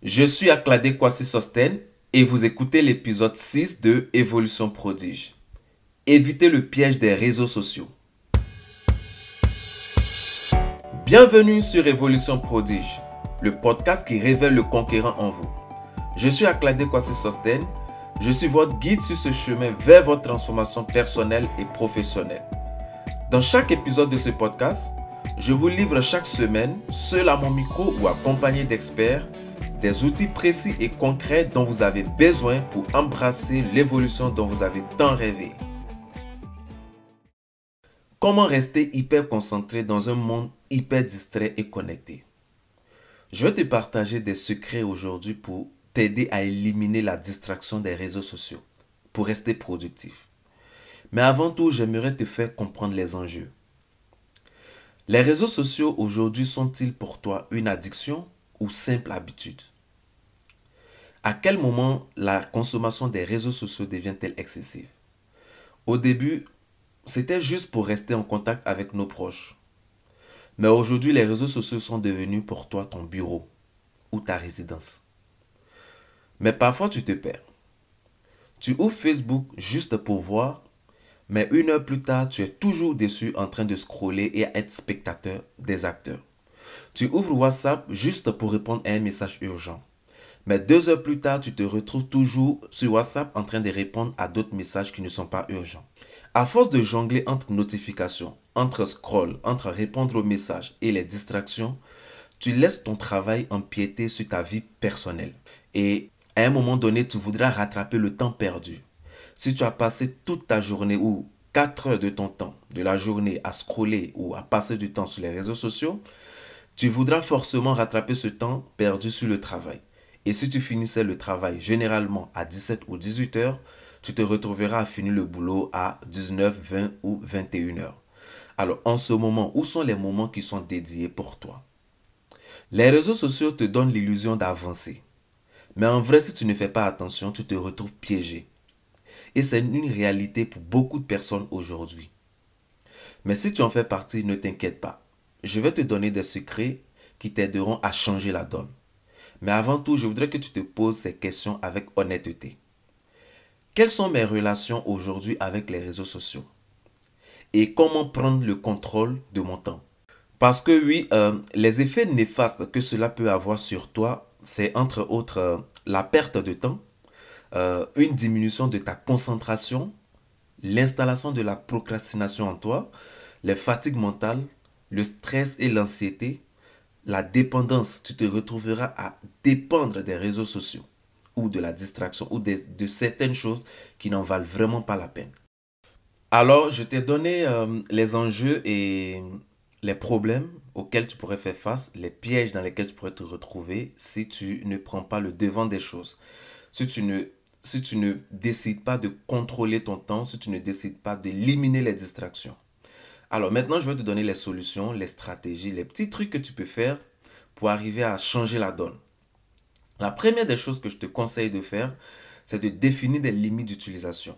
Je suis Akladé Kwasi Sosten et vous écoutez l'épisode 6 de Évolution Prodige. Évitez le piège des réseaux sociaux. Bienvenue sur Évolution Prodige, le podcast qui révèle le conquérant en vous. Je suis Akladé Kwasi Sosten, je suis votre guide sur ce chemin vers votre transformation personnelle et professionnelle. Dans chaque épisode de ce podcast, je vous livre chaque semaine, seul à mon micro ou accompagné d'experts, des outils précis et concrets dont vous avez besoin pour embrasser l'évolution dont vous avez tant rêvé. Comment rester hyper concentré dans un monde hyper distrait et connecté? Je vais te partager des secrets aujourd'hui pour t'aider à éliminer la distraction des réseaux sociaux, pour rester productif. Mais avant tout, j'aimerais te faire comprendre les enjeux. Les réseaux sociaux aujourd'hui sont-ils pour toi une addiction ou simple habitude? À quel moment la consommation des réseaux sociaux devient-elle excessive? Au début, c'était juste pour rester en contact avec nos proches. Mais aujourd'hui, les réseaux sociaux sont devenus pour toi ton bureau ou ta résidence. Mais parfois, tu te perds. Tu ouvres Facebook juste pour voir, mais une heure plus tard, tu es toujours dessus en train de scroller et à être spectateur des acteurs. Tu ouvres WhatsApp juste pour répondre à un message urgent. Mais 2 heures plus tard, tu te retrouves toujours sur WhatsApp en train de répondre à d'autres messages qui ne sont pas urgents. À force de jongler entre notifications, entre scroll, entre répondre aux messages et les distractions, tu laisses ton travail empiéter sur ta vie personnelle. Et à un moment donné, tu voudras rattraper le temps perdu. Si tu as passé toute ta journée ou 4 heures de ton temps, de la journée à scroller ou à passer du temps sur les réseaux sociaux, tu voudras forcément rattraper ce temps perdu sur le travail. Et si tu finissais le travail généralement à 17 ou 18 heures, tu te retrouveras à finir le boulot à 19, 20 ou 21 heures. Alors en ce moment, où sont les moments qui sont dédiés pour toi? Les réseaux sociaux te donnent l'illusion d'avancer. Mais en vrai, si tu ne fais pas attention, tu te retrouves piégé. Et c'est une réalité pour beaucoup de personnes aujourd'hui. Mais si tu en fais partie, ne t'inquiète pas. Je vais te donner des secrets qui t'aideront à changer la donne. Mais avant tout, je voudrais que tu te poses ces questions avec honnêteté. Quelles sont mes relations aujourd'hui avec les réseaux sociaux? Et comment prendre le contrôle de mon temps? Parce que oui, les effets néfastes que cela peut avoir sur toi, c'est entre autres la perte de temps, une diminution de ta concentration, l'installation de la procrastination en toi, les fatigues mentales, le stress et l'anxiété, la dépendance. Tu te retrouveras à dépendre des réseaux sociaux ou de la distraction ou de certaines choses qui n'en valent vraiment pas la peine. Alors, je t'ai donné les enjeux et les problèmes auxquels tu pourrais faire face, les pièges dans lesquels tu pourrais te retrouver si tu ne prends pas le devant des choses. Si tu ne, si tu ne décides pas de contrôler ton temps, si tu ne décides pas d'éliminer les distractions. Alors maintenant, je vais te donner les solutions, les stratégies, les petits trucs que tu peux faire pour arriver à changer la donne. La première des choses que je te conseille de faire, c'est de définir des limites d'utilisation.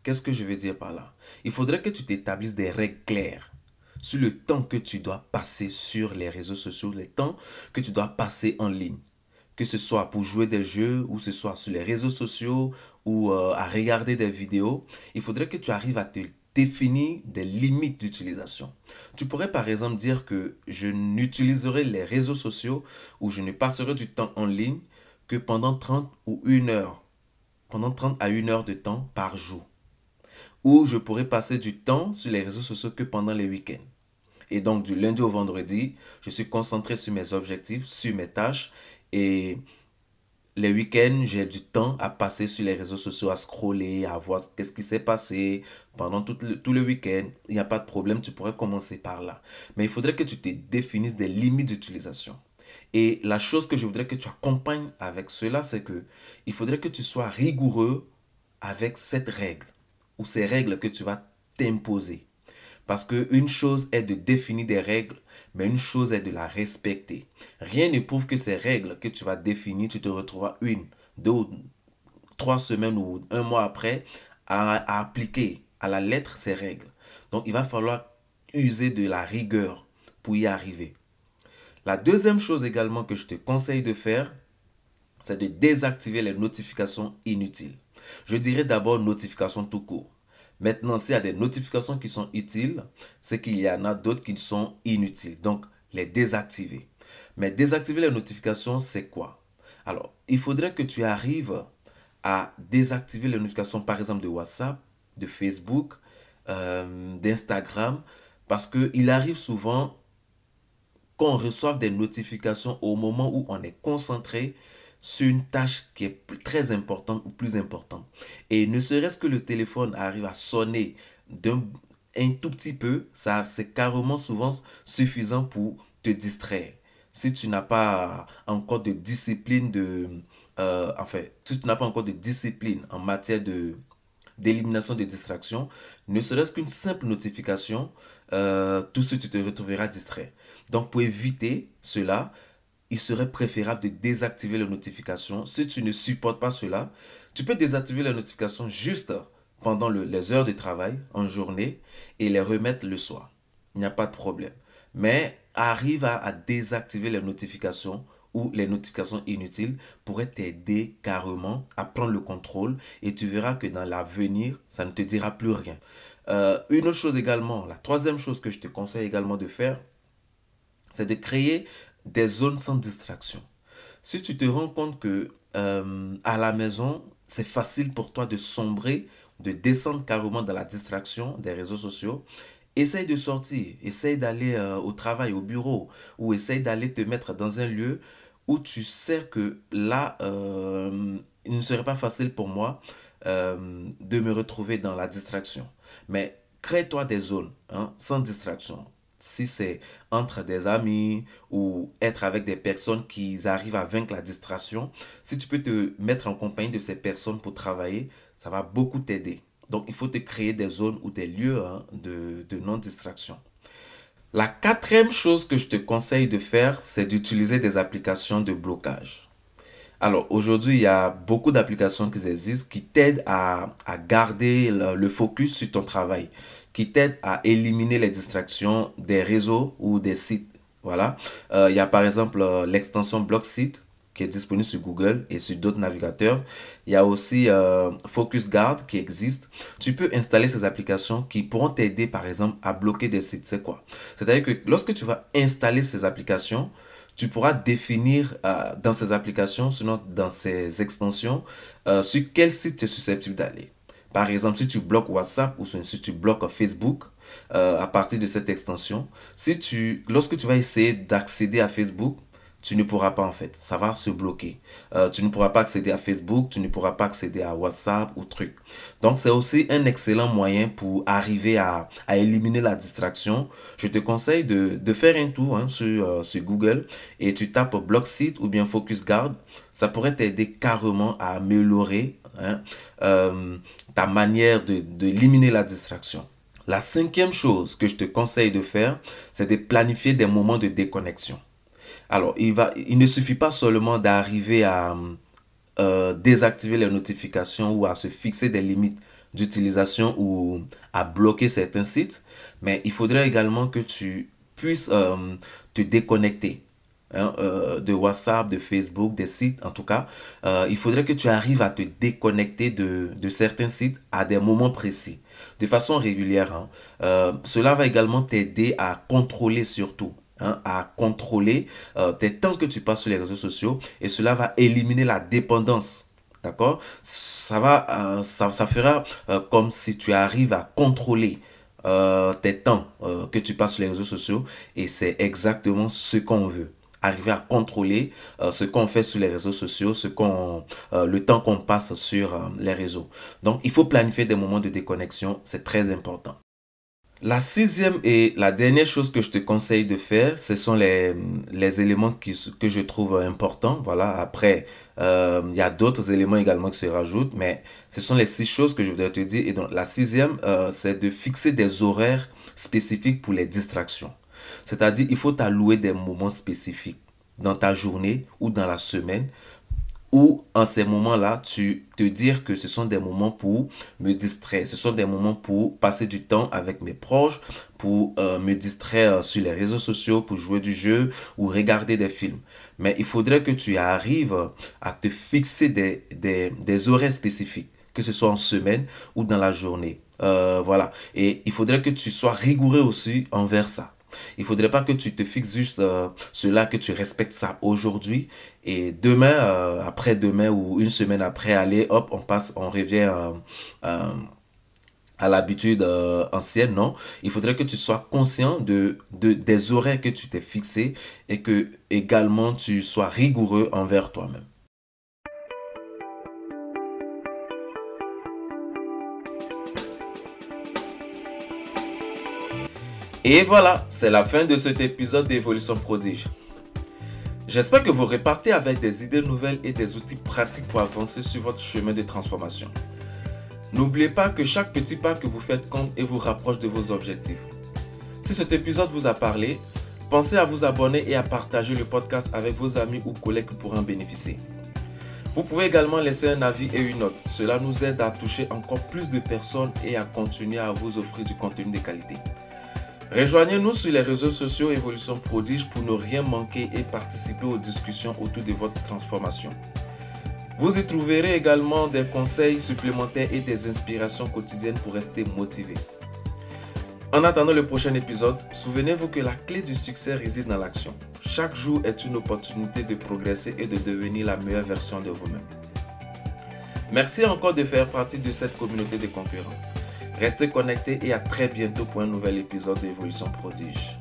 Qu'est-ce que je veux dire par là? Il faudrait que tu t'établisses des règles claires sur le temps que tu dois passer sur les réseaux sociaux, le temps que tu dois passer en ligne. Que ce soit pour jouer des jeux, ou ce soit sur les réseaux sociaux, ou à regarder des vidéos, il faudrait que tu arrives à te définir des limites d'utilisation. Tu pourrais par exemple dire que je n'utiliserai les réseaux sociaux ou je ne passerai du temps en ligne que pendant 30 ou 1 heure, pendant 30 à 1 heure de temps par jour. Ou je pourrais passer du temps sur les réseaux sociaux que pendant les week-ends. Et donc du lundi au vendredi, je suis concentré sur mes objectifs, sur mes tâches. Et les week-ends, j'ai du temps à passer sur les réseaux sociaux, à scroller, à voir qu'est-ce qui s'est passé pendant tout le week-end. Il n'y a pas de problème, tu pourrais commencer par là. Mais il faudrait que tu te définisses des limites d'utilisation. Et la chose que je voudrais que tu accompagnes avec cela, c'est que il faudrait que tu sois rigoureux avec cette règle ou ces règles que tu vas t'imposer. Parce qu'une chose est de définir des règles, mais une chose est de la respecter. Rien ne prouve que ces règles que tu vas définir, tu te retrouveras 1, 2, 3 semaines ou un mois après à appliquer à la lettre ces règles. Donc il va falloir user de la rigueur pour y arriver. La deuxième chose également que je te conseille de faire, c'est de désactiver les notifications inutiles. Je dirais d'abord notifications tout court. Maintenant, s'il y a des notifications qui sont utiles, c'est qu'il y en a d'autres qui sont inutiles. Donc, les désactiver. Mais désactiver les notifications, c'est quoi? Alors, il faudrait que tu arrives à désactiver les notifications, par exemple, de WhatsApp, de Facebook, d'Instagram, parce qu'il arrive souvent qu'on reçoive des notifications au moment où on est concentré sur une tâche qui est très importante ou plus importante. Et ne serait-ce que le téléphone arrive à sonner un tout petit peu, ça c'est carrément souvent suffisant pour te distraire. Si tu n'as pas encore de discipline si tu n'as pas encore de discipline en matière d'élimination des distractions, ne serait-ce qu'une simple notification, tout de suite tu te retrouveras distrait. Donc pour éviter cela, il serait préférable de désactiver les notifications. Si tu ne supportes pas cela, tu peux désactiver les notifications juste pendant les heures de travail, en journée, et les remettre le soir. Il n'y a pas de problème. Mais arrive à désactiver les notifications ou les notifications inutiles pourraient t'aider carrément à prendre le contrôle et tu verras que dans l'avenir, ça ne te dira plus rien. Une autre chose également, la troisième chose que je te conseille également de faire, c'est de créer des zones sans distraction. Si tu te rends compte que à la maison, c'est facile pour toi de sombrer, de descendre carrément dans la distraction des réseaux sociaux, essaye de sortir, essaye d'aller au travail, au bureau, ou essaye d'aller te mettre dans un lieu où tu sais que là, il ne serait pas facile pour moi de me retrouver dans la distraction. Mais crée-toi des zones sans distraction. Si c'est entre des amis ou être avec des personnes qui arrivent à vaincre la distraction, si tu peux te mettre en compagnie de ces personnes pour travailler, ça va beaucoup t'aider. Donc, il faut te créer des zones ou des lieux de non-distraction. La quatrième chose que je te conseille de faire, c'est d'utiliser des applications de blocage. Alors, aujourd'hui, il y a beaucoup d'applications qui existent qui t'aident à garder le focus sur ton travail, qui t'aident à éliminer les distractions des réseaux ou des sites. Voilà. Il y a par exemple l'extension Blockseat qui est disponible sur Google et sur d'autres navigateurs. Il y a aussi Focus Guard qui existe. Tu peux installer ces applications qui pourront t'aider par exemple à bloquer des sites. C'est quoi? C'est-à-dire que lorsque tu vas installer ces applications, tu pourras définir dans ces applications, sinon dans ces extensions, sur quel site tu es susceptible d'aller. Par exemple, si tu bloques WhatsApp ou si tu bloques Facebook à partir de cette extension, lorsque tu vas essayer d'accéder à Facebook, tu ne pourras pas en fait, ça va se bloquer. Tu ne pourras pas accéder à Facebook, tu ne pourras pas accéder à WhatsApp ou truc. Donc c'est aussi un excellent moyen pour arriver à éliminer la distraction. Je te conseille de faire un tour sur Google et tu tapes Blockseat ou bien Focus Guard. Ça pourrait t'aider carrément à améliorer ta manière d'éliminer la distraction. La cinquième chose que je te conseille de faire, c'est de planifier des moments de déconnexion. Alors, il ne suffit pas seulement d'arriver à désactiver les notifications ou à se fixer des limites d'utilisation ou à bloquer certains sites, mais il faudrait également que tu puisses te déconnecter de WhatsApp, de Facebook, des sites en tout cas. Il faudrait que tu arrives à te déconnecter de certains sites à des moments précis, de façon régulière. Cela va également t'aider à contrôler surtout à contrôler tes temps que tu passes sur les réseaux sociaux et cela va éliminer la dépendance. D'accord? Ça fera comme si tu arrives à contrôler tes temps que tu passes sur les réseaux sociaux et c'est exactement ce qu'on veut. Arriver à contrôler ce qu'on fait sur les réseaux sociaux, le temps qu'on passe sur les réseaux. Donc, il faut planifier des moments de déconnexion, c'est très important. La sixième et la dernière chose que je te conseille de faire, ce sont les éléments que je trouve importants. Voilà, après, il y a d'autres éléments également qui se rajoutent, mais ce sont les 6 choses que je voudrais te dire. Et donc, la sixième, c'est de fixer des horaires spécifiques pour les distractions. C'est-à-dire, il faut t'allouer des moments spécifiques dans ta journée ou dans la semaine ou en ces moments-là, tu te dire que ce sont des moments pour me distraire, ce sont des moments pour passer du temps avec mes proches, pour me distraire sur les réseaux sociaux, pour jouer du jeu ou regarder des films. Mais il faudrait que tu arrives à te fixer des horaires spécifiques, que ce soit en semaine ou dans la journée. Voilà. Et il faudrait que tu sois rigoureux aussi envers ça. Il ne faudrait pas que tu te fixes juste cela, que tu respectes ça aujourd'hui et demain, après-demain ou une semaine après, allez, hop, on revient à l'habitude ancienne, non. Il faudrait que tu sois conscient des horaires que tu t'es fixés et que également tu sois rigoureux envers toi-même. Et voilà, c'est la fin de cet épisode d'Évolution Prodige. J'espère que vous repartez avec des idées nouvelles et des outils pratiques pour avancer sur votre chemin de transformation. N'oubliez pas que chaque petit pas que vous faites compte et vous rapproche de vos objectifs. Si cet épisode vous a parlé, pensez à vous abonner et à partager le podcast avec vos amis ou collègues qui pourront en bénéficier. Vous pouvez également laisser un avis et une note. Cela nous aide à toucher encore plus de personnes et à continuer à vous offrir du contenu de qualité. Rejoignez-nous sur les réseaux sociaux Évolution Prodige pour ne rien manquer et participer aux discussions autour de votre transformation. Vous y trouverez également des conseils supplémentaires et des inspirations quotidiennes pour rester motivé. En attendant le prochain épisode, souvenez-vous que la clé du succès réside dans l'action. Chaque jour est une opportunité de progresser et de devenir la meilleure version de vous-même. Merci encore de faire partie de cette communauté de concurrents. Restez connectés et à très bientôt pour un nouvel épisode d'Évolution Prodige.